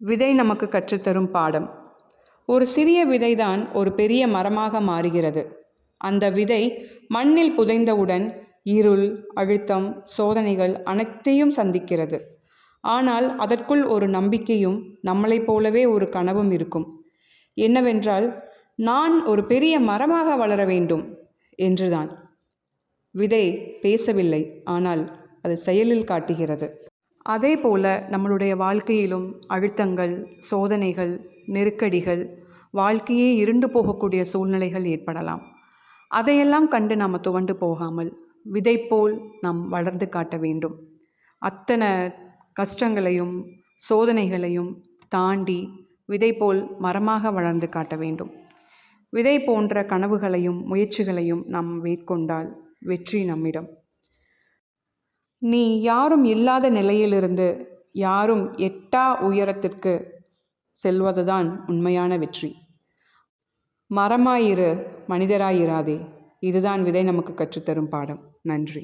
விதை நமக்கு கற்றுத்தரும் பாடம். ஒரு சிறிய விதைதான் ஒரு பெரிய மரமாக மாறுகிறது. அந்த விதை மண்ணில் புதைந்தவுடன் இருள், அழுத்தம், சோதனைகள் அனைத்தையும் சந்திக்கிறது. ஆனால் அதற்குள் ஒரு நம்பிக்கையும் நம்மளைப் போலவே ஒரு கனவும் இருக்கும். என்னவென்றால், நான் ஒரு பெரிய மரமாக வளர வேண்டும் என்றுதான். விதை பேசவில்லை, ஆனால் அது செயலில் காட்டுகிறது. அதே போல நம்மளுடைய வாழ்க்கையிலும் அழுத்தங்கள், சோதனைகள், நெருக்கடிகள், வாழ்க்கையே இருண்டு போகக்கூடிய சூழ்நிலைகள் ஏற்படலாம். அதையெல்லாம் கண்டு நாம் துவண்டு போகாமல் விதை போல் நாம் வளர்ந்து காட்ட வேண்டும். அத்தனை கஷ்டங்களையும் சோதனைகளையும் தாண்டி விதை போல் மரமாக வளர்ந்து காட்ட வேண்டும். விதை போன்ற கனவுகளையும் முயற்சிகளையும் நாம் மேற்கொண்டால் வெற்றி நம்மிடம். நீ யாரும் இல்லாத நிலையிலிருந்து யாரும் எட்டா உயரத்திற்கு செல்வதுதான் உண்மையான வெற்றி. மரமாயிரு, மனிதராயிராதே. இதுதான் விதை நமக்கு கற்றுத்தரும் பாடம். நன்றி.